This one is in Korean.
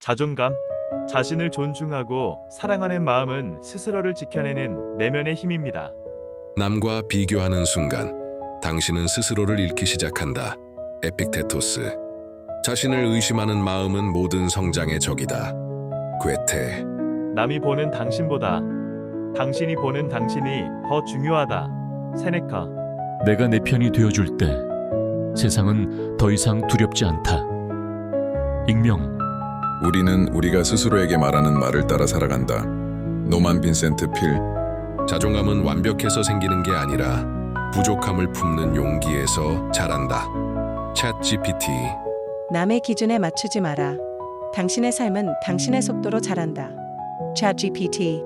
자존감, 자신을 존중하고 사랑하는 마음은 스스로를 지켜내는 내면의 힘입니다. 남과 비교하는 순간 당신은 스스로를 잃기 시작한다. 에픽테토스. 자신을 의심하는 마음은 모든 성장의 적이다. 괴테. 남이 보는 당신보다 당신이 보는 당신이 더 중요하다. 세네카. 내가 내 편이 되어줄 때 세상은 더 이상 두렵지 않다. 익명. 우리는 우리가 스스로에게 말하는 말을 따라 살아간다. 노만 빈센트 필. 자존감은 완벽해서 생기는 게 아니라 부족함을 품는 용기에서 자란다. 챗 GPT. 남의 기준에 맞추지 마라. 당신의 삶은 당신의 속도로 자란다. ChatGPT